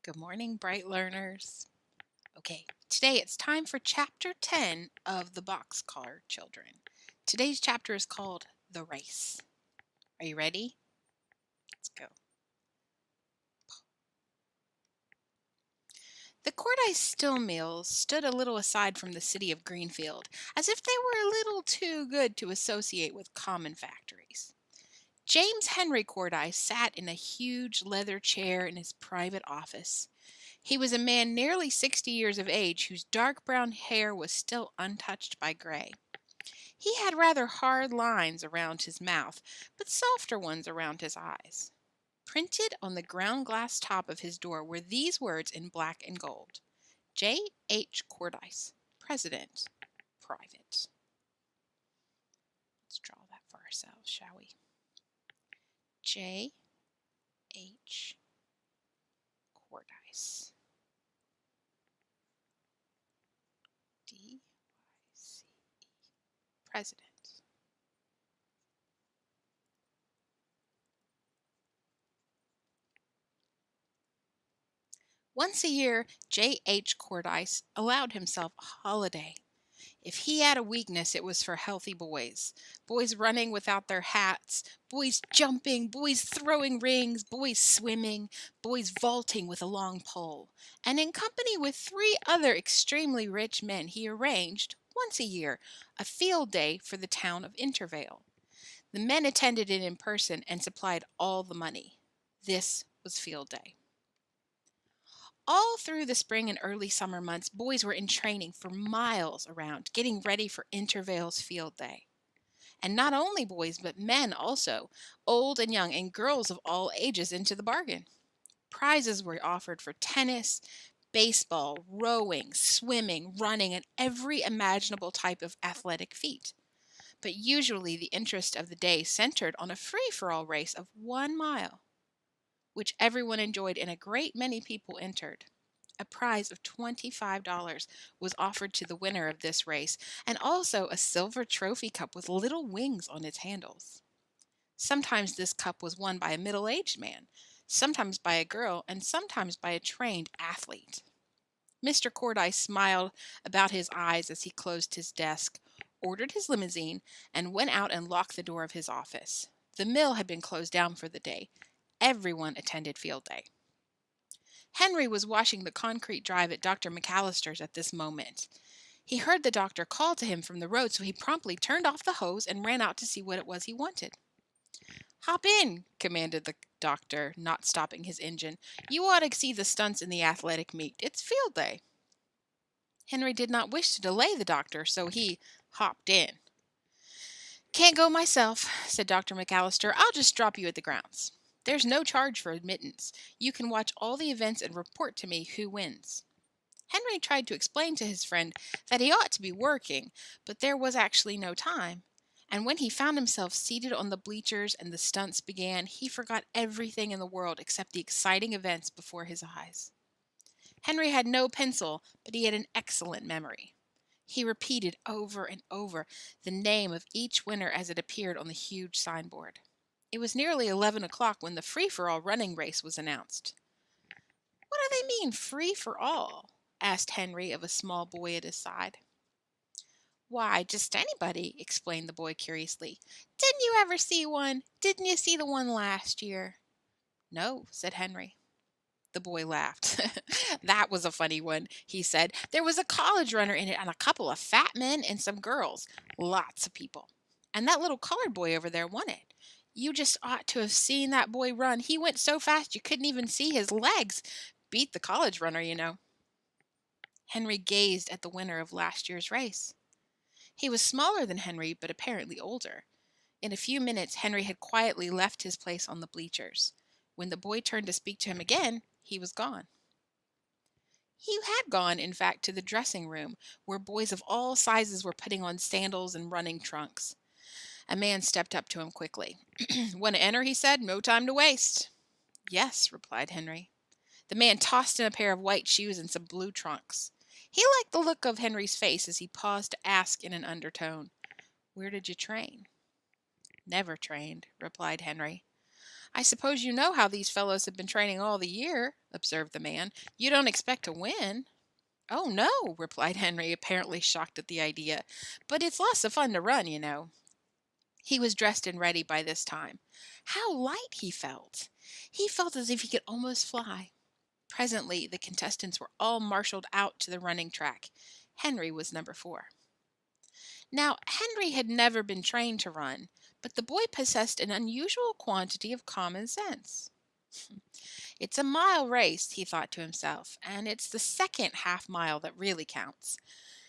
Good morning, bright learners. Okay, today it's time for Chapter 10 of the Boxcar Children. Today's chapter is called The Race. Are you ready? Let's go. The Cordis Still Mills stood a little aside from the city of Greenfield, as if they were a little too good to associate with common factories. James Henry Cordis sat in a huge leather chair in his private office. He was a man nearly 60 years of age whose dark brown hair was still untouched by gray. He had rather hard lines around his mouth, but softer ones around his eyes. Printed on the ground glass top of his door were these words in black and gold: JH Cordis, President, Private. Let's draw that for ourselves, shall we? JH Cordis. D-Y-C-E. President. Once a year, J.H. Cordis allowed himself a holiday. If he had a weakness, it was for healthy boys. Boys running without their hats, boys jumping, boys throwing rings, boys swimming, boys vaulting with a long pole. And in company with 3 other extremely rich men, he arranged, once a year, a field day for the town of Intervale. The men attended it in person and supplied all the money. This was field day. All through the spring and early summer months, boys were in training for miles around, getting ready for Intervale's field day. And not only boys, but men also, old and young, and girls of all ages into the bargain. Prizes were offered for tennis, baseball, rowing, swimming, running, and every imaginable type of athletic feat. But usually the interest of the day centered on a free-for-all race of 1 mile, which everyone enjoyed and a great many people entered. A prize of $25 was offered to the winner of this race, and also a silver trophy cup with little wings on its handles. Sometimes this cup was won by a middle-aged man, sometimes by a girl, and sometimes by a trained athlete. Mr. Cordyce smiled about his eyes as he closed his desk, ordered his limousine, and went out and locked the door of his office. The mill had been closed down for the day. Everyone attended field day. Henry was washing the concrete drive at Dr. McAllister's at this moment. He heard the doctor call to him from the road, so he promptly turned off the hose and ran out to see what it was he wanted. "Hop in," commanded the doctor, not stopping his engine. "You ought to see the stunts in the athletic meet. It's field day." Henry did not wish to delay the doctor, so he hopped in. "Can't go myself," said Dr. McAllister. "I'll just drop you at the grounds. There's no charge for admittance. You can watch all the events and report to me who wins." Henry tried to explain to his friend that he ought to be working, but there was actually no time. And when he found himself seated on the bleachers and the stunts began, he forgot everything in the world except the exciting events before his eyes. Henry had no pencil, but he had an excellent memory. He repeated over and over the name of each winner as it appeared on the huge signboard. It was nearly 11 o'clock when the free-for-all running race was announced. "What do they mean, free-for-all?" asked Henry of a small boy at his side. "Why, just anybody," explained the boy curiously. "Didn't you ever see one? Didn't you see the one last year?" "No," said Henry. The boy laughed. "That was a funny one," he said. "There was a college runner in it and a couple of fat men and some girls. Lots of people. And that little colored boy over there won it. You just ought to have seen that boy run. He went so fast you couldn't even see his legs. Beat the college runner, you know." Henry gazed at the winner of last year's race. He was smaller than Henry, but apparently older. In a few minutes, Henry had quietly left his place on the bleachers. When the boy turned to speak to him again, he was gone. He had gone, in fact, to the dressing room, where boys of all sizes were putting on sandals and running trunks. A man stepped up to him quickly. "Want to enter?" he said. "No time to waste." "Yes," replied Henry. The man tossed in a pair of white shoes and some blue trunks. He liked the look of Henry's face as he paused to ask in an undertone, "Where did you train?" "Never trained," replied Henry. I suppose you know how these fellows have been training all the year, observed the man. You don't expect to win. Oh, no, replied Henry, apparently shocked at the idea. But it's lots of fun to run, you know. He was dressed and ready by this time. How light he felt! He felt as if he could almost fly. Presently, the contestants were all marshaled out to the running track. Henry was number 4. Now, Henry had never been trained to run, but the boy possessed an unusual quantity of common sense. It's a mile race, he thought to himself, and it's the second half mile that really counts.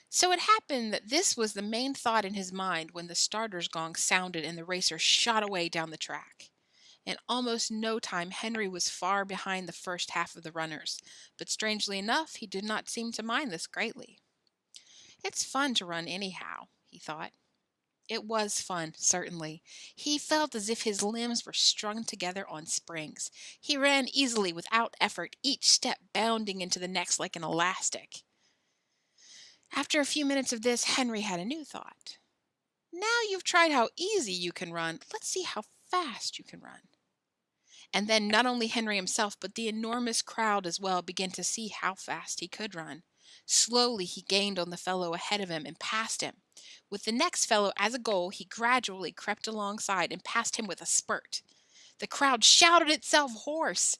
So it happened that this was the main thought in his mind when the starter's gong sounded and the racer shot away down the track. In almost no time, Henry was far behind the first half of the runners, but strangely enough, he did not seem to mind this greatly. It's fun to run anyhow, he thought. It was fun, certainly. He felt as if his limbs were strung together on springs. He ran easily without effort, each step bounding into the next like an elastic. After a few minutes of this, Henry had a new thought. Now you've tried how easy you can run, let's see how fast you can run. And then not only Henry himself, but the enormous crowd as well began to see how fast he could run. Slowly he gained on the fellow ahead of him and passed him. With the next fellow as a goal, he gradually crept alongside and passed him with a spurt. The crowd shouted itself hoarse.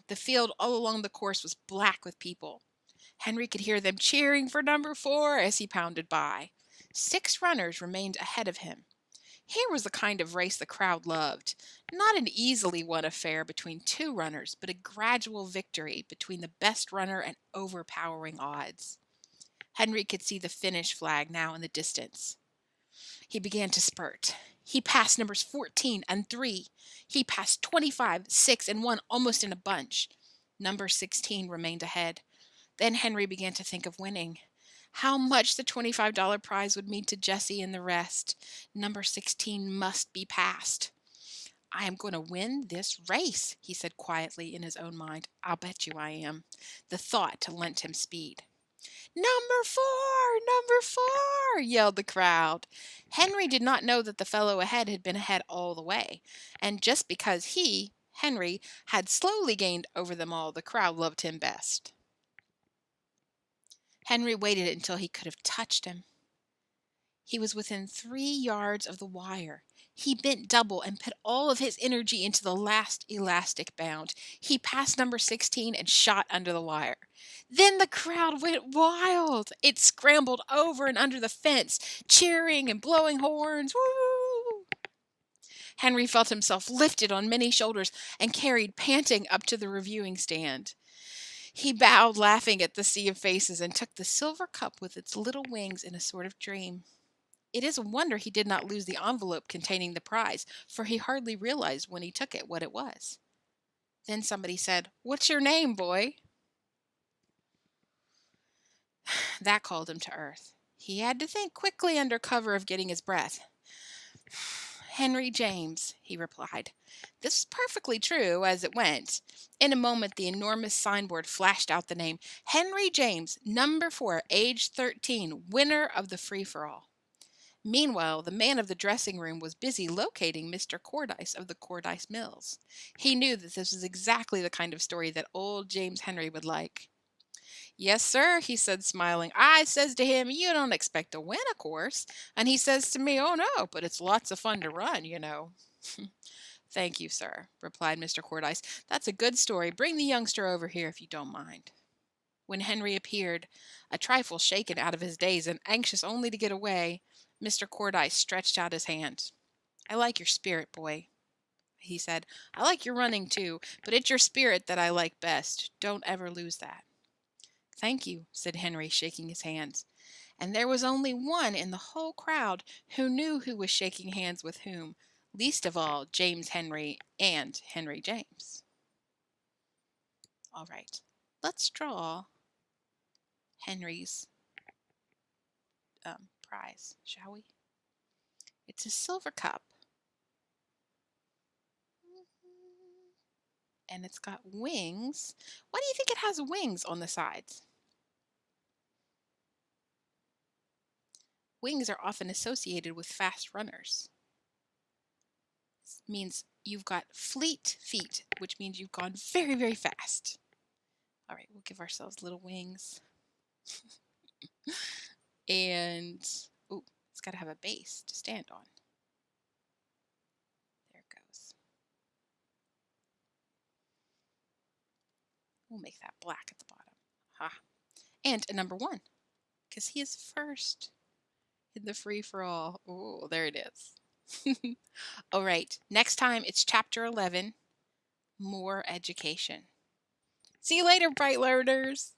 The field all along the course was black with people. Henry could hear them cheering for number 4 as he pounded by. 6 runners remained ahead of him. Here was the kind of race the crowd loved. Not an easily won affair between 2 runners, but a gradual victory between the best runner and overpowering odds. Henry could see the finish flag now in the distance. He began to spurt. He passed numbers 14 and 3. He passed 25, 6, and 1 almost in a bunch. Number 16 remained ahead. Then Henry began to think of winning. How much the $25 prize would mean to Jessie and the rest. Number 16 must be passed. I am going to win this race, he said quietly in his own mind. I'll bet you I am. The thought lent him speed. Number 4! Number 4! Yelled the crowd. Henry did not know that the fellow ahead had been ahead all the way, and just because he, Henry, had slowly gained over them all, the crowd loved him best. Henry waited until he could have touched him. He was within 3 yards of the wire. He bent double and put all of his energy into the last elastic bound. He passed number 16 and shot under the wire. Then the crowd went wild. It scrambled over and under the fence, cheering and blowing horns. Woo! Henry felt himself lifted on many shoulders and carried panting up to the reviewing stand. He bowed, laughing at the sea of faces, and took the silver cup with its little wings in a sort of dream. It is a wonder he did not lose the envelope containing the prize, for he hardly realized when he took it what it was. Then somebody said, "What's your name, boy?" That called him to earth. He had to think quickly under cover of getting his breath. "Henry James," he replied. This was perfectly true as it went. In a moment the enormous signboard flashed out the name, Henry James, number 4, age 13, winner of the free-for-all. Meanwhile, the man of the dressing room was busy locating Mr. Cordis of the Cordis Mills. He knew that this was exactly the kind of story that old James Henry would like. "Yes, sir," he said, smiling. "I says to him, 'You don't expect to win, of course.' And he says to me, 'Oh, no, but it's lots of fun to run, you know.'" "Thank you, sir," replied Mr. Cordis. "That's a good story. Bring the youngster over here if you don't mind." When Henry appeared, a trifle shaken out of his daze and anxious only to get away, Mr. Cordis stretched out his hand. "I like your spirit, boy," he said. "I like your running, too, but it's your spirit that I like best. Don't ever lose that." "Thank you," said Henry, shaking his hands. And there was only one in the whole crowd who knew who was shaking hands with whom, least of all James Henry and Henry James. All right, let's draw Henry's prize, shall we? It's a silver cup. And it's got wings. Why do you think it has wings on the sides? Wings are often associated with fast runners. This means you've got fleet feet, which means you've gone very, very fast. All right, we'll give ourselves little wings. And, ooh, it's got to have a base to stand on. There it goes. We'll make that black at the bottom. Ha. And a number 1, because he is first in the free-for-all. Oh, there it is. All right, next time it's chapter 11, more education. See you later, bright learners.